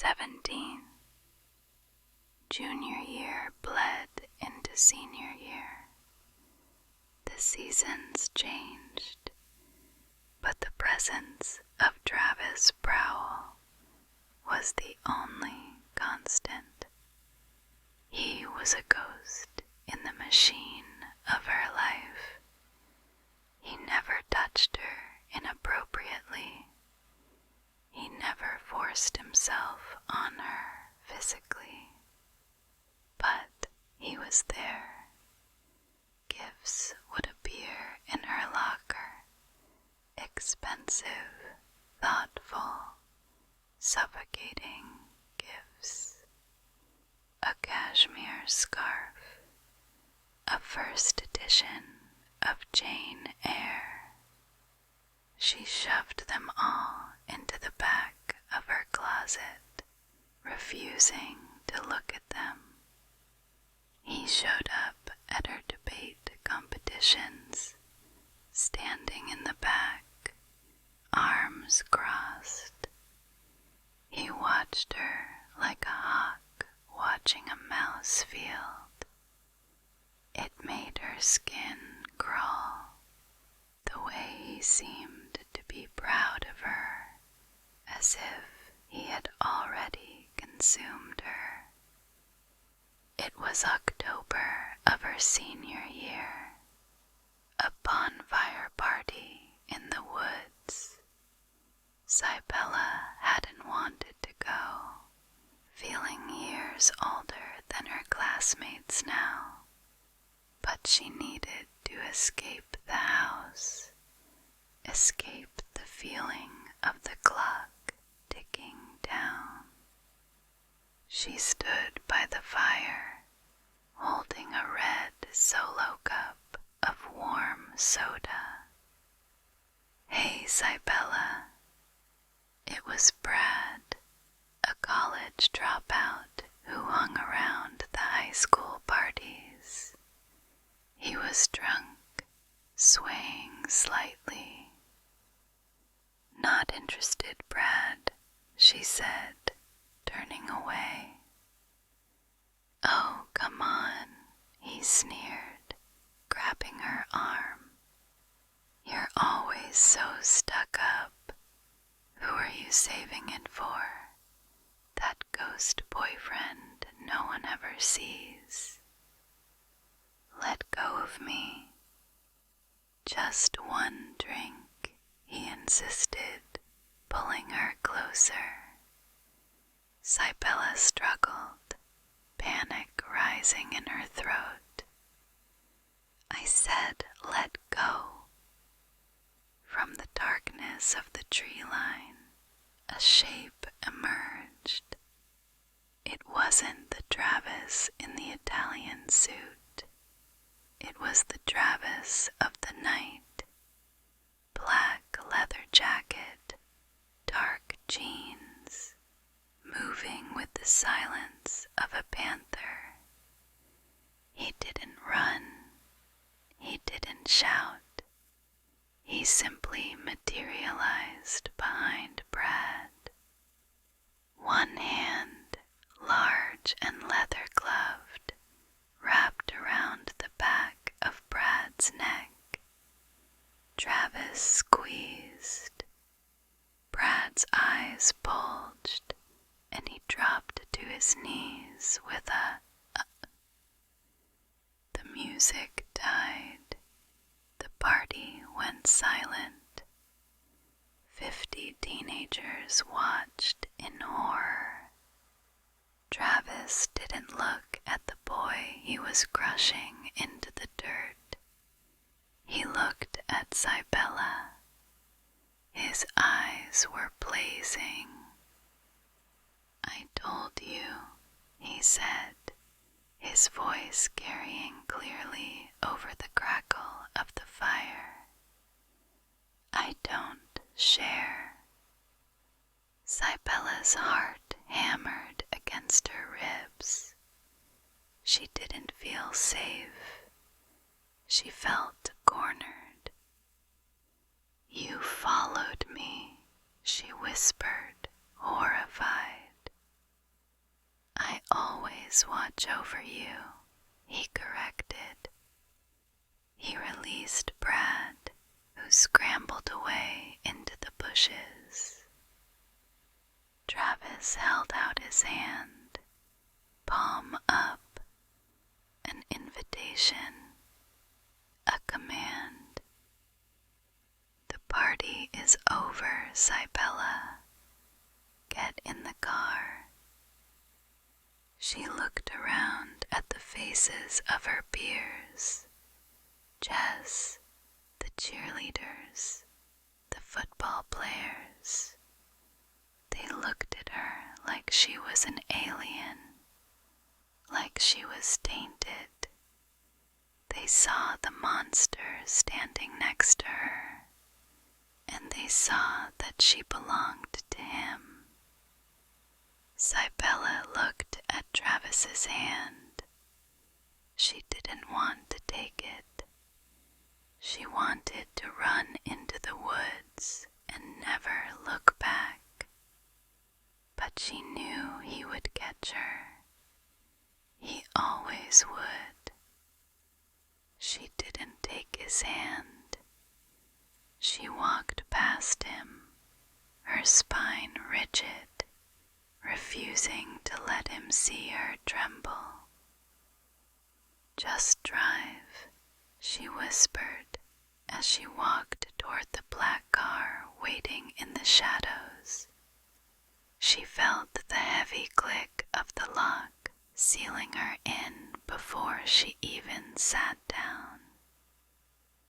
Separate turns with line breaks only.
17. Junior year bled into senior year. The seasons changed, but the presence of Travis Prowel was the only constant. He was a ghost in the machine of her life. He never touched her inappropriately. He never forced himself on her physically, but he was there. Gifts would appear in her locker, expensive, thoughtful, suffocating gifts. A cashmere scarf, a first edition of Jane Eyre. She shoved them all into the back of her closet, refusing to look at them. He showed up at her debate competitions, standing in the back, arms crossed. He watched her like a hawk watching a mouse field. It made her skin crawl, the way he seemed to be proud of her, as if he had already consumed her. It was October of her senior year, a bonfire party in the woods. Cybella hadn't wanted to go, feeling years older than her classmates now, but she needed to escape the house, escape the feeling of the clock ticking down. She stood by the fire, holding a red solo cup of warm soda. "Hey, Cybella." It was Brad, a college dropout who hung around the high school parties. He was drunk, swaying slightly. "Not interested, Brad," she said, turning away. "Oh, come on," he sneered, grabbing her arm. "You're always so stuck up. Who are you saving it for? That ghost boyfriend no one ever sees." "Let go of me." "Just one drink," he insisted, pulling her closer. Cybella struggled, panic rising in her throat. "I said let go." From the darkness of the tree line, a shape emerged. It wasn't the Travis in the Italian suit. It was the Travis of the night. Black leather jacket, dark jeans, moving with the silence of a panther. He didn't run. He didn't shout. He simply materialized behind Brad. One hand, large and leather-gloved, wrapped around the back of Brad's neck. Travis squeezed. Brad's eyes bulged, and he dropped to his knees with a The music died. The party went silent. 50 teenagers watched in horror. Travis didn't look at the boy he was crushing into the dirt. He looked at Cybella. His eyes were blazing. "I told you," he said, his voice carrying clearly over the crackle of the fire. "I don't share." Cybella's heart hammered against her ribs. She didn't feel safe. She felt cornered. "You followed me," she whispered, horrified. always watch over you," he corrected. He released Brad, who scrambled away into the bushes. Travis held out his hand, palm up, an invitation, a command. "The party is over, Cybella. Get in the car." She looked around at the faces of her peers, Jess, the cheerleaders, the football players. They looked at her like she was an alien, like she was tainted. They saw the monster standing next to her, and they saw that she belonged to him. Cybella looked at Travis's hand. She didn't want to take it. She wanted to run into the woods and never look back. But she knew he would catch her. He always would. She didn't take his hand. She walked past him, her spine rigid, refusing to let him see her tremble. "Just drive," she whispered as she walked toward the black car waiting in the shadows. She felt the heavy click of the lock sealing her in before she even sat down.